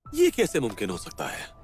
ये कैसे मुमकिन हो सकता है?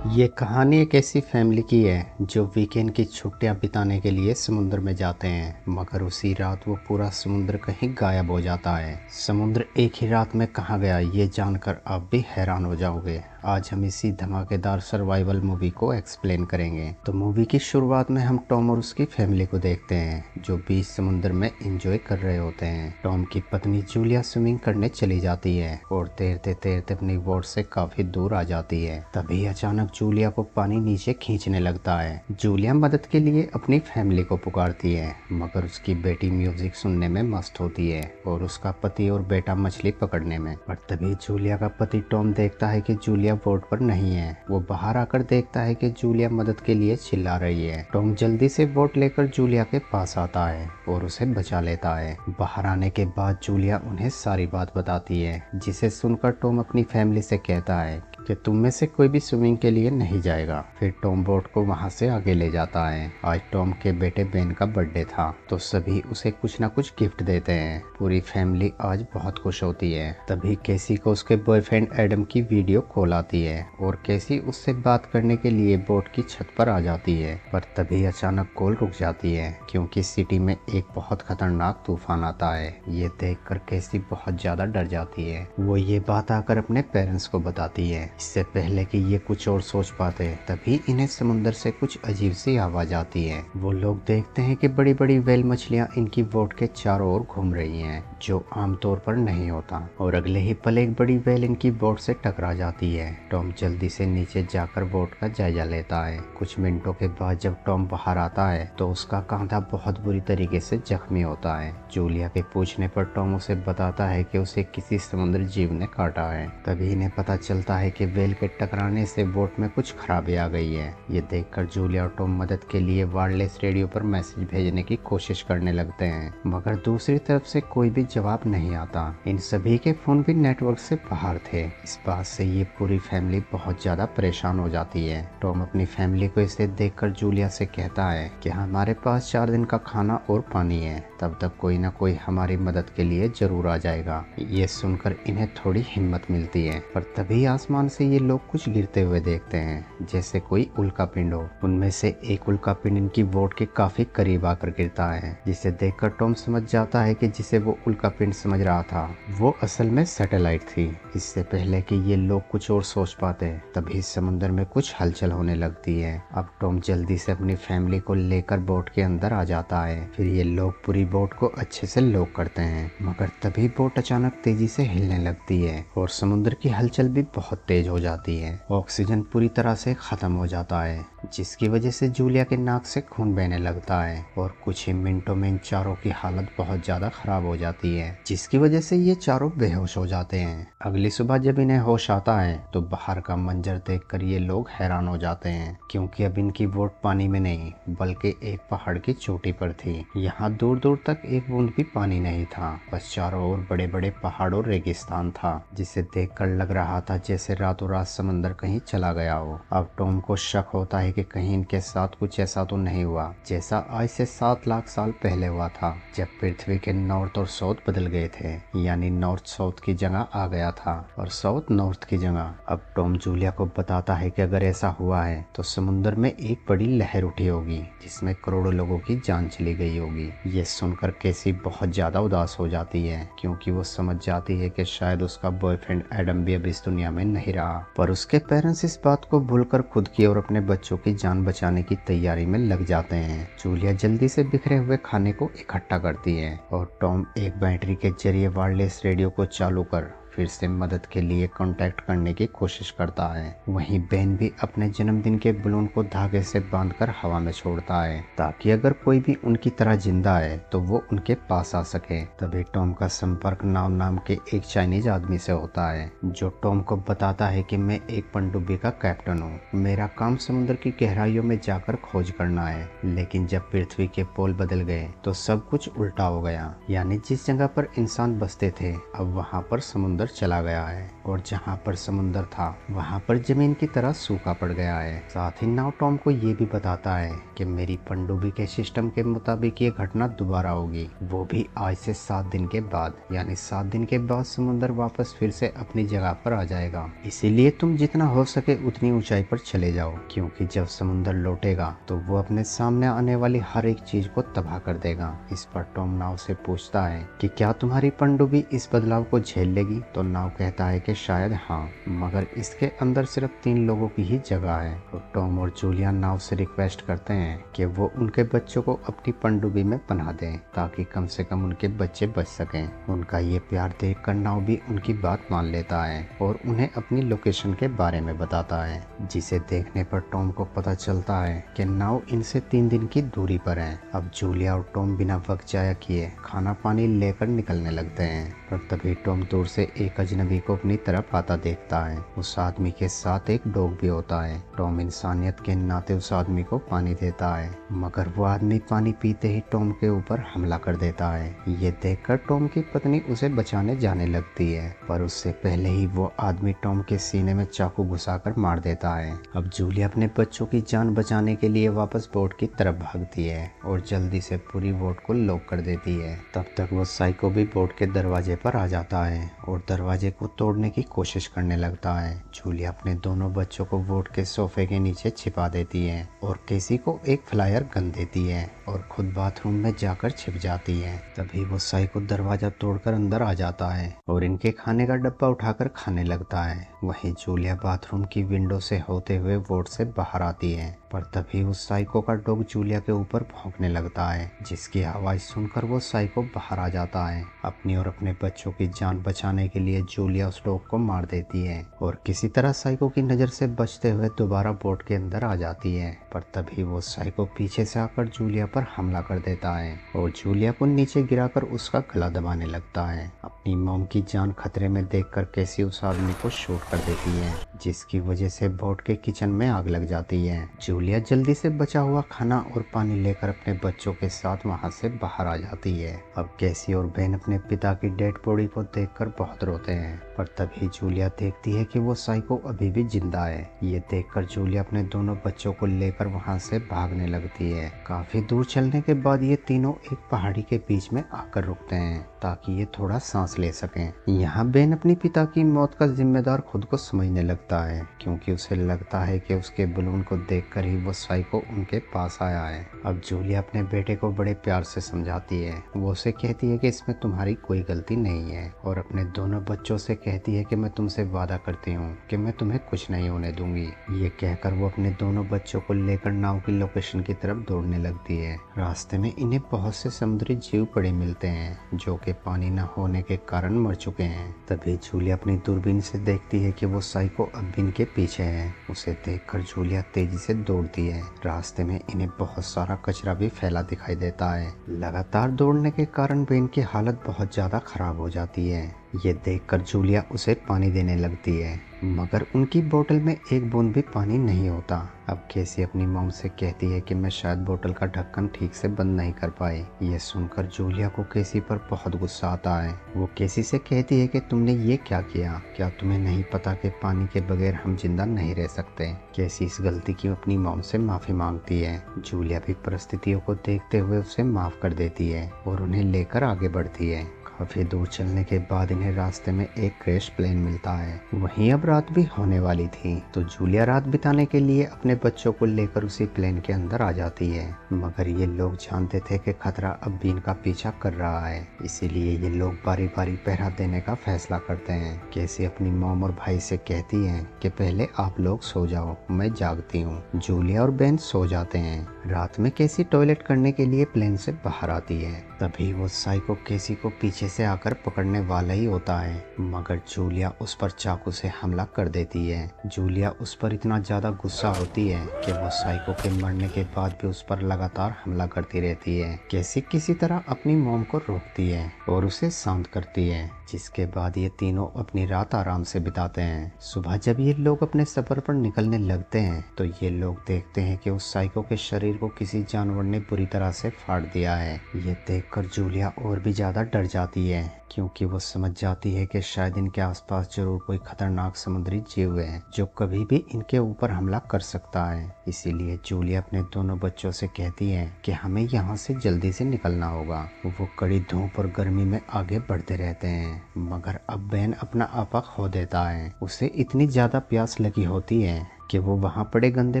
ये कहानी एक ऐसी फैमिली की है जो वीकेंड की छुट्टियां बिताने के लिए समुद्र में जाते हैं, मगर उसी रात वो पूरा समुद्र कहीं गायब हो जाता है। समुद्र एक ही रात में कहाँ गया ये जानकर आप भी हैरान हो जाओगे। आज हम इसी धमाकेदार सर्वाइवल मूवी को एक्सप्लेन करेंगे। तो मूवी की शुरुआत में हम टॉम और उसकी फैमिली को देखते हैं जो बीच समुद्र में एंजॉय कर रहे होते हैं। टॉम की पत्नी जूलिया स्विमिंग करने चली जाती है और तैरते तैरते अपनी बोट से काफी दूर आ जाती है। तभी अचानक जूलिया को पानी नीचे खींचने लगता है। जूलिया मदद के लिए अपनी फैमिली को पुकारती है, मगर उसकी बेटी म्यूजिक सुनने में मस्त होती है और उसका पति और बेटा मछली पकड़ने में। पर तभी जूलिया का पति टॉम देखता है कि जूलिया बोट पर नहीं है। वो बाहर आकर देखता है कि जूलिया मदद के लिए चिल्ला रही है। टॉम जल्दी से बोट लेकर जूलिया के पास आता है और उसे बचा लेता है। बाहर आने के बाद जूलिया उन्हें सारी बात बताती है, जिसे सुनकर टॉम अपनी फैमिली से कहता है कि तुम में से कोई भी स्विमिंग के लिए नहीं जाएगा। फिर टॉम बोट को वहां से आगे ले जाता है। आज टॉम के बेटे बेन का बर्थडे था, तो सभी उसे कुछ ना कुछ गिफ्ट देते हैं। पूरी फैमिली आज बहुत खुश होती है। तभी कैसी को उसके बॉयफ्रेंड एडम की वीडियो कॉल आती है और कैसी उससे बात करने के लिए बोट की छत पर आ जाती है। पर तभी अचानक कॉल रुक जाती है क्योंकि सिटी में एक बहुत खतरनाक तूफान आता है। ये देखकर कैसी बहुत ज्यादा डर जाती है। वो ये बात आकर अपने पेरेंट्स को बताती है। इससे पहले कि ये कुछ और सोच पाते तभी इन्हें समुद्र से कुछ अजीब सी आवाज आती है। वो लोग देखते हैं कि बड़ी बड़ी व्हेल मछलियां इनकी बोट के चारों ओर घूम रही हैं, जो आमतौर पर नहीं होता। और अगले ही पल एक बड़ी व्हेल इनकी बोट से टकरा जाती है। टॉम जल्दी से नीचे जाकर बोट का जायजा लेता है। कुछ मिनटों के बाद जब टॉम बाहर आता है तो उसका कंधा बहुत बुरी तरीके से जख्मी होता है। जूलिया के पूछने पर टॉम उसे बताता है कि उसे किसी समुद्री जीव ने काटा है। तभी इन्हें पता चलता है कि व्हेल के टकराने से बोट में कुछ खराबी आ गई है। ये देखकर जूलिया और टॉम मदद के लिए वायरलेस रेडियो पर मैसेज भेजने की कोशिश करने लगते हैं, मगर दूसरी तरफ से कोई भी जवाब नहीं आता। इन सभी के फोन भी नेटवर्क से बाहर थे। इस बात से ये पूरी फैमिली बहुत ज्यादा परेशान हो जाती है। टॉम अपनी फैमिली को इसे देखकर जूलिया से कहता है कि हमारे पास 4 दिन का खाना और पानी है, तब तक कोई ना कोई हमारी मदद के लिए जरूर आ जाएगा। ये सुनकर इन्हें थोड़ी हिम्मत मिलती है। पर तभी आसमान से ये लोग कुछ गिरते हुए देखते हैं, जैसे कोई उल्का पिंड हो। उनमें से एक उल्का पिंड इनकी बोट के काफी करीब आकर गिरता है, जिसे देखकर टॉम समझ जाता है कि जिसे वो उल्का पिंड समझ रहा था वो असल में सैटेलाइट थी। इससे पहले कि ये लोग कुछ और सोच पाते तभी समुद्र में कुछ हलचल होने लगती है। अब टॉम जल्दी से अपनी फैमिली को लेकर बोट के अंदर आ जाता है। फिर ये लोग पूरी बोट को अच्छे से लॉक करते हैं, मगर तभी बोट अचानक तेजी से हिलने लगती है और समुद्र की हलचल भी बहुत तेज हो जाती है। ऑक्सीजन पूरी तरह से खत्म हो जाता है, जिसकी वजह से जूलिया के नाक से खून बहने लगता है और कुछ ही मिनटों में इन चारों की हालत बहुत ज्यादा खराब हो जाती है, जिसकी वजह से ये चारों बेहोश हो जाते हैं। अगली सुबह जब इन्हें होश आता है तो बाहर का मंजर देखकर ये लोग हैरान हो जाते हैं, क्योंकि अब इनकी बोट पानी में नहीं बल्कि एक पहाड़ की चोटी पर थी। यहाँ दूर दूर तक एक बूंद भी पानी नहीं था, बस चारों ओर बड़े बड़े पहाड़ और रेगिस्तान था, जिसे देखकर लग रहा था जैसे रातों रात समंदर कहीं चला गया हो। अब टॉम को शक होता है कि कहीं इनके साथ कुछ ऐसा तो नहीं हुआ जैसा आज से 7 लाख साल पहले हुआ था, जब पृथ्वी के नॉर्थ और साउथ बदल गए थे। यानी नॉर्थ साउथ की जगह आ गया था और साउथ नॉर्थ की जगह। अब टॉम जूलिया को बताता है कि अगर ऐसा हुआ है तो समुद्र में एक बड़ी लहर उठी होगी जिसमें करोड़ों लोगों की जान चली गई होगी। ये सुनकर कैसी बहुत ज्यादा उदास हो जाती है, क्योंकि वो समझ जाती है कि शायद उसका बॉयफ्रेंड एडम भी अब इस दुनिया में नहीं रहा। पर उसके पेरेंट्स इस बात को भूलकर खुद की और अपने बच्चों की जान बचाने की तैयारी में लग जाते हैं। जूलिया जल्दी से बिखरे हुए खाने को इकट्ठा करती है और टॉम एक बैटरी के जरिए वायरलेस रेडियो को चालू कर फिर से मदद के लिए कांटेक्ट करने की कोशिश करता है। वहीं बेन भी अपने जन्मदिन के बलून को धागे से बांधकर हवा में छोड़ता है, ताकि अगर कोई भी उनकी तरह जिंदा है तो वो उनके पास आ सके। तभी टॉम का संपर्क नाम के एक चाइनीज आदमी से होता है, जो टॉम को बताता है कि मैं एक पनडुब्बी का कैप्टन हूँ, मेरा काम समुद्र की गहराइयों में जाकर खोज करना है। लेकिन जब पृथ्वी के पोल बदल गए तो सब कुछ उल्टा हो गया। यानी जिस जगह पर इंसान बसते थे अब वहाँ पर समुद्र चला गया है और जहाँ पर समुंदर था वहाँ पर जमीन की तरह सूखा पड़ गया है। साथ ही नाव टॉम को ये भी बताता है कि मेरी पनडुब्बी के सिस्टम के मुताबिक ये घटना दोबारा होगी, वो भी आज से 7 दिन के बाद। यानी 7 दिन के बाद समुंदर वापस फिर से अपनी जगह पर आ जाएगा। इसीलिए तुम जितना हो सके उतनी ऊंचाई पर चले जाओ, क्योंकि जब समुंदर लौटेगा तो वो अपने सामने आने वाली हर एक चीज को तबाह कर देगा। इस पर टॉम नाव से पूछता है कि क्या तुम्हारी पनडुब्बी इस बदलाव को झेल लेगी? तो नाव कहता है कि शायद हाँ, मगर इसके अंदर सिर्फ 3 लोगों की ही जगह है। तो टॉम और जूलिया नाव से रिक्वेस्ट करते हैं कि वो उनके बच्चों को अपनी पनडुब्बी में पनाह दें ताकि कम से कम उनके बच्चे बच सकें। उनका ये प्यार देखकर नाव भी उनकी बात मान लेता है और उन्हें अपनी लोकेशन के बारे में बताता है, जिसे देखने पर टॉम को पता चलता है कि नाव इनसे 3 दिन की दूरी पर है। अब जूलिया और टॉम बिना वक्त जाया किए खाना पानी लेकर निकलने लगते हैं, पर तभी टॉम दूर से एक अजनबी को अपनी तरफ आता देखता है। उस आदमी के साथ एक डॉग भी होता है। टॉम इंसानियत के नाते उस आदमी को पानी देता है, मगर वो आदमी पानी पीते ही टॉम के ऊपर हमला कर देता है। ये देखकर टॉम की पत्नी उसे बचाने जाने लगती है, पर उससे पहले ही वो आदमी टॉम के सीने में चाकू घुसाकर मार देता है। अब जूलिया अपने बच्चों की जान बचाने के लिए वापस बोट की तरफ भागती है और जल्दी से पूरी बोट को लॉक कर देती है। तब तक वो साइको भी बोट के दरवाजे पर आ जाता है और दरवाजे को तोड़ने की कोशिश करने लगता है। जूलिया अपने दोनों बच्चों को बोट के सोफे के नीचे छिपा देती है और केसी को एक फ्लायर गन देती है और खुद बाथरूम में जाकर छिप जाती है। तभी वो साइको दरवाजा तोड़कर अंदर आ जाता है और इनके खाने का डब्बा उठाकर खाने लगता है। वहीं जूलिया बाथरूम की विंडो से होते हुए बोट से बाहर आती है, पर तभी उस साइको का डॉग जूलिया के ऊपर भौंकने लगता है, जिसकी आवाज सुनकर वो साइको बाहर आ जाता है। अपनी और अपने बच्चों की जान बचाने के लिए जूलिया उस डॉग को मार देती है और किसी तरह साइको की नजर से बचते हुए दोबारा बोट के अंदर आ जाती है। पर तभी वो साइको पीछे से आकर जूलिया पर हमला कर देता है और जूलिया को नीचे गिराकर उसका गला दबाने लगता है। अपनी मॉम की जान खतरे में देखकर कैसी उस आदमी को शूट कर देती है, जिसकी वजह से बोट के किचन में आग लग जाती है। जूलिया जल्दी से बचा हुआ खाना और पानी लेकर अपने बच्चों के साथ वहां से बाहर आ जाती है। अब कैसी और बेन अपने पिता की डेड बॉडी को देखकर बहुत रोते हैं, पर तभी जूलिया देखती है कि वो साइको अभी भी जिंदा है। ये देखकर जूलिया अपने दोनों बच्चों को लेकर वहां से भागने लगती है। काफी दूर चलने के बाद ये तीनों एक पहाड़ी के बीच में आकर रुकते हैं ताकि ये थोड़ा सांस ले सकें। यहाँ बेन अपनी पिता की मौत का जिम्मेदार खुद को समझने लगता है, क्योंकि उसे लगता है कि उसके बलून को देखकर ही वो साइको उनके पास आया है। अब जूलिया अपने बेटे को बड़े प्यार से समझाती है। वो उसे कहती है कि इसमें तुम्हारी कोई गलती नहीं है और अपने दोनों बच्चों से कहती है कि मैं तुमसे वादा करती हूँ कि मैं तुम्हें कुछ नहीं होने दूंगी। ये कहकर वो अपने दोनों बच्चों को लेकर नाव की लोकेशन की तरफ दौड़ने लगती है। रास्ते में इन्हें बहुत से समुद्री जीव पड़े मिलते हैं जो कि पानी न होने के कारण मर चुके हैं। तभी जूलिया अपनी दूरबीन से देखती है कि वो साइको अब भी इनके पीछे है। उसे देखकर जूलिया तेजी से दौड़ती है। रास्ते में इन्हें बहुत सारा कचरा भी फैला दिखाई देता है। लगातार दौड़ने के कारण बेन की हालत बहुत ज्यादा खराब हो जाती है। ये देखकर जूलिया उसे पानी देने लगती है, मगर उनकी बोतल में एक बूंद भी पानी नहीं होता। अब कैसी अपनी मॉम से कहती है कि मैं शायद बोतल का ढक्कन ठीक से बंद नहीं कर पाई। ये सुनकर जूलिया को कैसी पर बहुत गुस्सा आता है। वो कैसी से कहती है कि तुमने ये क्या किया? क्या तुम्हें नहीं पता कि पानी के बगैर हम जिंदा नहीं रह सकते? कैसी इस गलती की अपनी मॉम से माफी मांगती है। जूलिया भी परिस्थितियों को देखते हुए उसे माफ कर देती है और उन्हें लेकर आगे बढ़ती है। काफी दूर चलने के बाद इन्हें रास्ते में एक क्रैश प्लेन मिलता है। वहीं अब रात भी होने वाली थी, तो जूलिया रात बिताने के लिए अपने बच्चों को लेकर उसी प्लेन के अंदर आ जाती है। मगर ये लोग जानते थे कि खतरा अब भी इनका पीछा कर रहा है, इसीलिए ये लोग बारी बारी पहरा देने का फैसला करते हैं। कैसी अपनी मॉम और भाई से कहती है कि पहले आप लोग सो जाओ, मैं जागती हूँ। जूलिया और बेन सो जाते हैं। रात में कैसी टॉयलेट करने के लिए प्लेन से बाहर आती है। तभी वो साइको कैसी को पीछे से आकर पकड़ने वाला ही होता है, मगर जूलिया उस पर चाकू से हमला कर देती है। जूलिया उस पर इतना ज्यादा गुस्सा होती है कि वो साइको के मरने के बाद भी उस पर लगातार हमला करती रहती है। कैसी किसी तरह अपनी मॉम को रोकती है और उसे शांत करती है, जिसके बाद ये तीनों अपनी रात आराम से बिताते हैं। सुबह जब ये लोग अपने सफर पर निकलने लगते हैं तो ये लोग देखते हैं कि उस साइको के शरीर को किसी जानवर ने बुरी तरह से फाड़ दिया है। ये देखकर जूलिया और भी ज्यादा डर जाती जाती है क्योंकि वो समझ जाती है कि शायद इनके आसपास जरूर कोई खतरनाक समुद्री जीव है जो कभी भी इनके ऊपर हमला कर सकता है। इसीलिए जूलिया अपने दोनों बच्चों से कहती है कि हमें यहाँ से जल्दी से निकलना होगा। वो कड़ी धूप और गर्मी में आगे बढ़ते रहते हैं, मगर अब बेन अपना आपा खो देता है। उसे इतनी ज्यादा प्यास लगी होती है कि वो वहाँ पड़े गंदे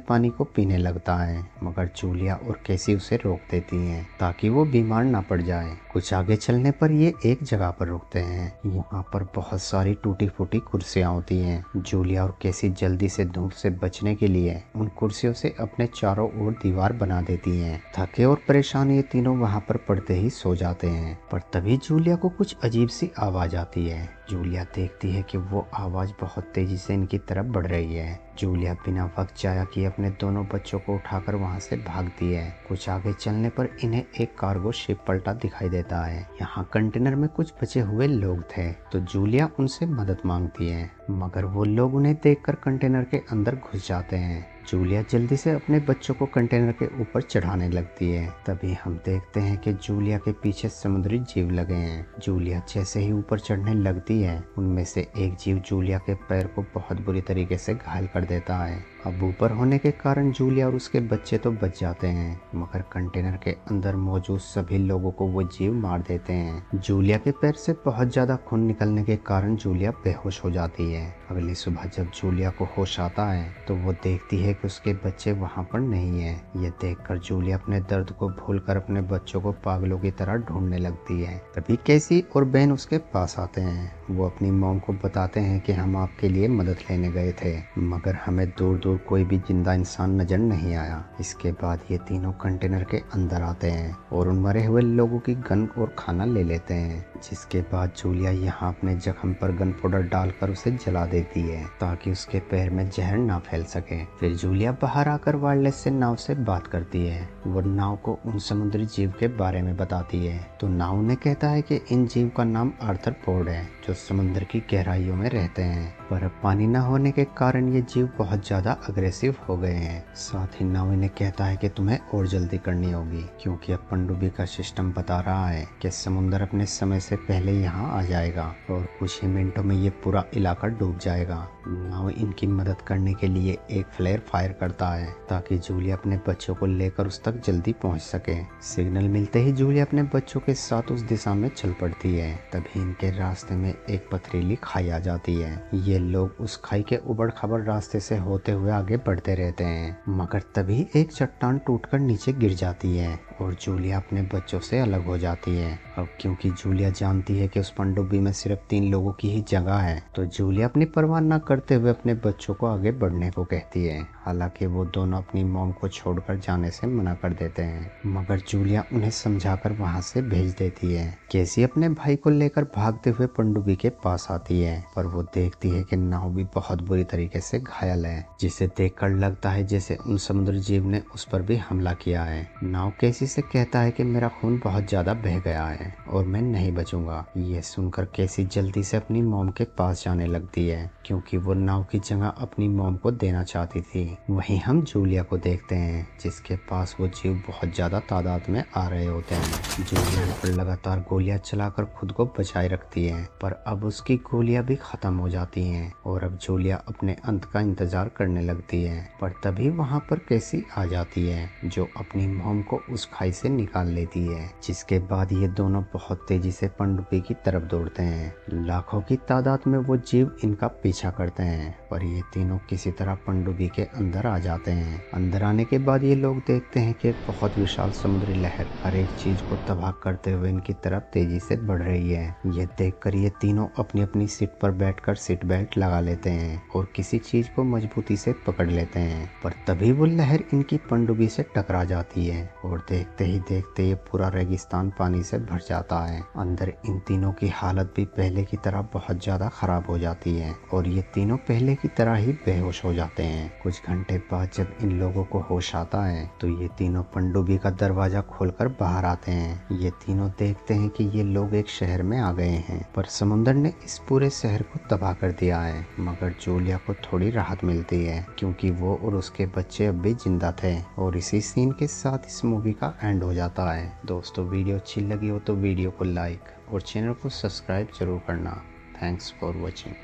पानी को पीने लगता है, मगर जूलिया और कैसी उसे रोक देती हैं ताकि वो बीमार ना पड़ जाए। कुछ आगे चलने पर ये एक जगह पर रुकते हैं। यहाँ पर बहुत सारी टूटी फूटी कुर्सियाँ होती हैं। जूलिया और कैसी जल्दी से धूप से बचने के लिए उन कुर्सियों से अपने चारों ओर दीवार बना देती हैं। थके और परेशान ये तीनों वहाँ पर पड़ते ही सो जाते हैं। पर तभी जूलिया को कुछ अजीब सी आवाज आती है। जूलिया देखती है कि वो आवाज बहुत तेजी से इनकी तरफ बढ़ रही है। जूलिया बिना वक्त जाया किए अपने दोनों बच्चों को उठाकर वहां से भागती है। कुछ आगे चलने पर इन्हें एक कार्गो शिप पलटा दिखाई देता है। यहाँ कंटेनर में कुछ बचे हुए लोग थे तो जूलिया उनसे मदद मांगती है, मगर वो लोग उन्हें देखकर कंटेनर के अंदर घुस जाते हैं। जूलिया जल्दी से अपने बच्चों को कंटेनर के ऊपर चढ़ाने लगती है। तभी हम देखते हैं कि जूलिया के पीछे समुद्री जीव लगे हैं। जूलिया जैसे ही ऊपर चढ़ने लगती है, उनमें से एक जीव जूलिया के पैर को बहुत बुरी तरीके से घायल कर देता है। अब ऊपर होने के कारण जूलिया और उसके बच्चे तो बच जाते हैं, मगर कंटेनर के अंदर मौजूद सभी लोगों को वो जीव मार देते हैं। जूलिया के पैर से बहुत ज्यादा खून निकलने के कारण जूलिया बेहोश हो जाती है। अगली सुबह जब जूलिया को होश आता है तो वो देखती है कि उसके बच्चे वहाँ पर नहीं है। ये देखकर जूलिया अपने दर्द को भूलकर अपने बच्चों को पागलों की तरह ढूंढने लगती है। तभी कैसी और बेन उसके पास आते हैं। वो अपनी मॉम को बताते हैं कि हम आपके लिए मदद लेने गए थे, मगर हमें दूर दूर कोई भी जिंदा इंसान नजर नहीं आया। इसके बाद ये तीनों कंटेनर के अंदर आते हैं और उन मरे हुए लोगों की गन और खाना ले लेते हैं। जिसके बाद जूलिया यहाँ अपने जख्म पर गन पाउडर डालकर उसे जला देती है ताकि उसके पैर में जहर ना फैल सके। फिर जूलिया बाहर आकर वायरलेस से नाव से बात करती है। वो नाव को उन समुद्री जीव के बारे में बताती है तो नाव ने कहता है कि इन जीव का नाम आर्थर पोड है, जो समुद्र की गहराइयों में रहते हैं। पर अब पानी न होने के कारण ये जीव बहुत ज्यादा अग्रेसिव हो गए हैं। साथ ही नाव इन्हें कहता है कि तुम्हें और जल्दी करनी होगी क्योंकि अब पनडुब्बी का सिस्टम बता रहा है कि समुद्र अपने समय से पहले यहाँ आ जाएगा और कुछ ही मिनटों में ये पूरा इलाका डूब जाएगा। नाव इनकी मदद करने के लिए एक फ्लेयर फायर करता है ताकि जूलिया अपने बच्चों को लेकर उस तक जल्दी पहुंच सके। सिग्नल मिलते ही जूलिया अपने बच्चों के साथ उस दिशा में चल पड़ती है। तभी इनके रास्ते में एक पथरीली खाई आ जाती है। ये लोग उस खाई के उबड़ खाबड़ रास्ते से होते हुए आगे बढ़ते रहते हैं, मगर तभी एक चट्टान टूटकर नीचे गिर जाती है और जूलिया अपने बच्चों से अलग हो जाती है। अब क्योंकि जूलिया जानती है कि उस पनडुब्बी में सिर्फ 3 लोगों की ही जगह है तो जूलिया अपनी परवाह न करते हुए अपने बच्चों को आगे बढ़ने को कहती है। हालांकि वो दोनों अपनी मॉम को छोड़कर जाने से मना कर देते हैं, मगर जूलिया उन्हें समझाकर वहां से भेज देती है। कैसी अपने भाई को लेकर भागते हुए पनडुब्बी के पास आती है, पर वो देखती है कि नाव भी बहुत बुरी तरीके से घायल है, जिसे देखकर लगता है जैसे उन समुद्री जीव ने उस पर भी हमला किया है। नाव कैसी से कहता है कि मेरा खून बहुत ज्यादा बह गया है और मैं नहीं बचूंगा। ये सुनकर कैसी जल्दी से अपनी मॉम के पास जाने लगती है क्योंकि वो नाव की जगह अपनी मॉम को देना चाहती थी। वहीं हम जूलिया को देखते हैं जिसके पास वो जीव बहुत ज्यादा तादाद में आ रहे होते हैं। जूलिया पर लगातार गोलियां चलाकर खुद को बचाए रखती है, पर अब उसकी गोलियां भी खत्म हो जाती हैं और अब जूलिया अपने अंत का इंतजार करने लगती है। पर तभी वहाँ पर कैसी आ जाती है जो अपनी मॉम को उस खाई से निकाल लेती है। जिसके बाद ये दोनों बहुत तेजी से पनडुब्बी की तरफ दौड़ते हैं। लाखों की तादाद में वो जीव इनका पीछा करते हैं, पर ये तीनों किसी तरह पनडुब्बी के अंदर आ जाते हैं। अंदर आने के बाद ये लोग देखते हैं कि एक बहुत विशाल समुद्री लहर हर एक चीज को तबाह करते हुए इनकी तरफ तेजी से बढ़ रही है। ये देखकर ये तीनों अपनी अपनी सीट पर बैठकर सीट बेल्ट लगा लेते हैं और किसी चीज को मजबूती से पकड़ लेते हैं। पर तभी वो लहर इनकी पनडुब्बी से टकरा जाती है और देखते ही देखते ये पूरा रेगिस्तान पानी से भर जाता है। अंदर इन तीनों की हालत भी पहले की तरह बहुत ज्यादा खराब हो जाती है और ये तीनों पहले की तरह ही बेहोश हो जाते हैं। कुछ घंटे बाद जब इन लोगों को होश आता है तो ये तीनों पनडुब्बी का दरवाजा खोलकर बाहर आते हैं। ये तीनों देखते हैं कि ये लोग एक शहर में आ गए हैं, पर समुद्र ने इस पूरे शहर को तबाह कर दिया है। मगर जूलिया को थोड़ी राहत मिलती है क्योंकि वो और उसके बच्चे अब भी जिंदा थे। और इसी सीन के साथ इस मूवी का एंड हो जाता है। दोस्तों, वीडियो अच्छी लगी हो तो वीडियो को लाइक और चैनल को सब्सक्राइब जरूर करना। Thanks for watching.